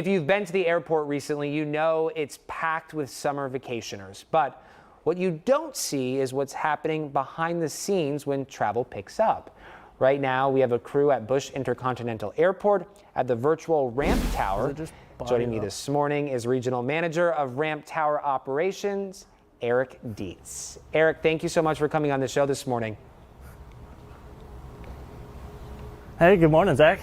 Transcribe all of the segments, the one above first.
If you've been to the airport recently, you know it's packed with summer vacationers. But what you don't see is what's happening behind the scenes when travel picks up. Right now, we have a crew at Bush Intercontinental Airport at the virtual Ramp Tower. Joining me this morning is Regional Manager of Ramp Tower Operations, Eric Dietz. Eric, thank you so much for coming on the show this morning. Hey, good morning, Zach.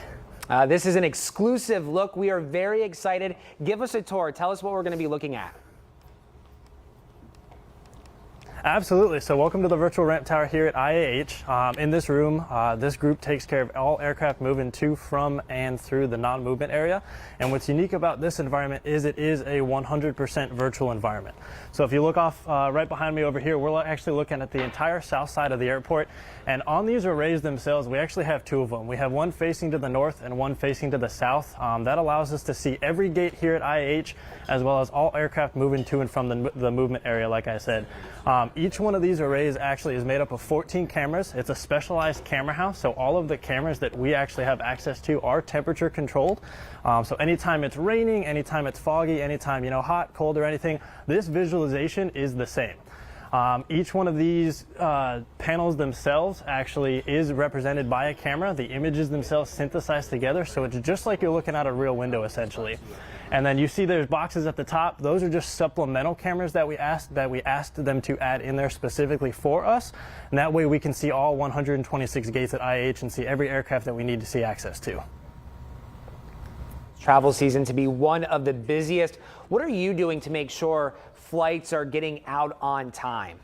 This is an exclusive look. We are very excited. Give us a tour. Tell us what we're going to be looking at. Absolutely. So welcome to the virtual ramp tower here at IAH. In this room, this group takes care of all aircraft moving to, from, and through the non-movement area. And what's unique about this environment is it is a 100% virtual environment. So if you look off right behind me over here, we're actually looking at the entire south side of the airport. And on these arrays themselves, we actually have two of them. We have one facing to the north and one facing to the south. That allows us to see every gate here at IAH, as well as all aircraft moving to and from the movement area, like I said. Each one of these arrays actually is made up of 14 cameras. It's a specialized camera house, so all of the cameras that we actually have access to are temperature controlled. So anytime it's raining, anytime it's foggy, anytime, hot, cold, or anything, this visualization is the same. Each one of these panels themselves actually is represented by a camera. The images themselves synthesized together, so it's just like you're looking out a real window essentially. And then you see there's boxes at the top. Those are just supplemental cameras that we asked them to add in there specifically for us. And that way we can see all 126 gates at IAH and see every aircraft that we need to see access to. Travel season to be one of the busiest. What are you doing to make sure flights are getting out on time?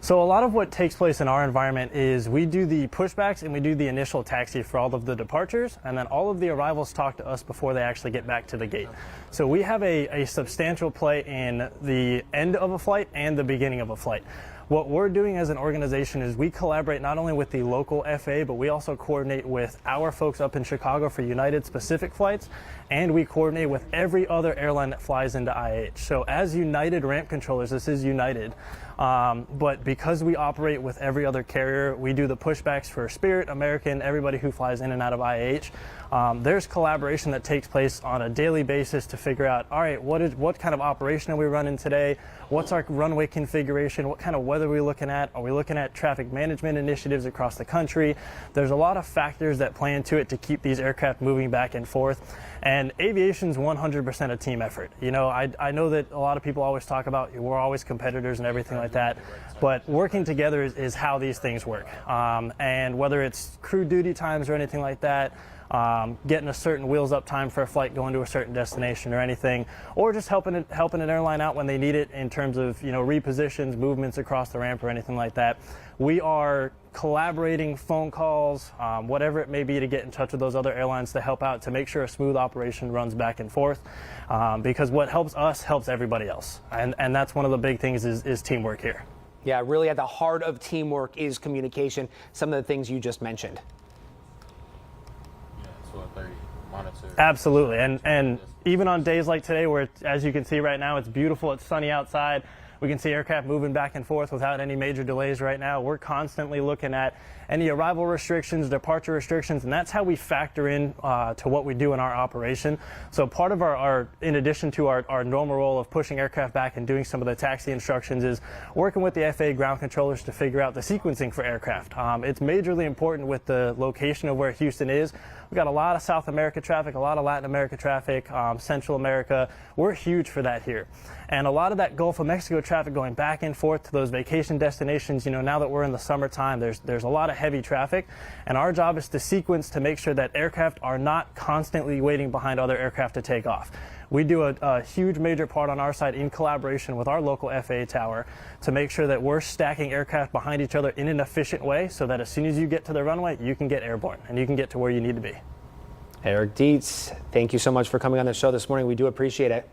So a lot of what takes place in our environment is we do the pushbacks and we do the initial taxi for all of the departures, and then all of the arrivals talk to us before they actually get back to the gate. So we have a substantial play in the end of a flight and the beginning of a flight. What we're doing as an organization is we collaborate not only with the local FAA, but we also coordinate with our folks up in Chicago for United specific flights, and we coordinate with every other airline that flies into IAH. So as United ramp controllers, this is United, but because we operate with every other carrier, we do the pushbacks for Spirit, American, everybody who flies in and out of IAH. There's collaboration that takes place on a daily basis to figure out, all right, what kind of operation are we running today? What's our runway configuration? What kind of weather are we looking at? Are we looking at traffic management initiatives across the country? There's a lot of factors that play into it to keep these aircraft moving back and forth. And aviation's 100% a team effort. I know that a lot of people always talk about we're always competitors and everything like that, but working together is how these things work. And whether it's crew duty times or anything like that, getting a certain wheels up time for a flight going to a certain destination or anything, or just helping an airline out when they need it in terms of repositions, movements across the ramp or anything like that. We are collaborating, phone calls, whatever it may be, to get in touch with those other airlines to help out, to make sure a smooth operation runs back and forth, because what helps us helps everybody else, and that's one of the big things is teamwork here. Yeah, really at the heart of teamwork is communication, some of the things you just mentioned. Absolutely, and even on days like today where, as you can see right now, it's beautiful, it's sunny outside, we can see aircraft moving back and forth without any major delays right now. We're constantly looking at any arrival restrictions, departure restrictions, and that's how we factor in to what we do in our operation. So part of our in addition to our normal role of pushing aircraft back and doing some of the taxi instructions, is working with the FAA ground controllers to figure out the sequencing for aircraft. It's majorly important with the location of where Houston is. We've got a lot of South America traffic, a lot of Latin America traffic, Central America. We're huge for that here. And a lot of that Gulf of Mexico traffic going back and forth to those vacation destinations, now that we're in the summertime, there's a lot of heavy traffic. And our job is to sequence to make sure that aircraft are not constantly waiting behind other aircraft to take off. We do a huge major part on our side in collaboration with our local FAA tower to make sure that we're stacking aircraft behind each other in an efficient way, so that as soon as you get to the runway, you can get airborne and you can get to where you need to be. Eric Dietz, thank you so much for coming on the show this morning. We do appreciate it.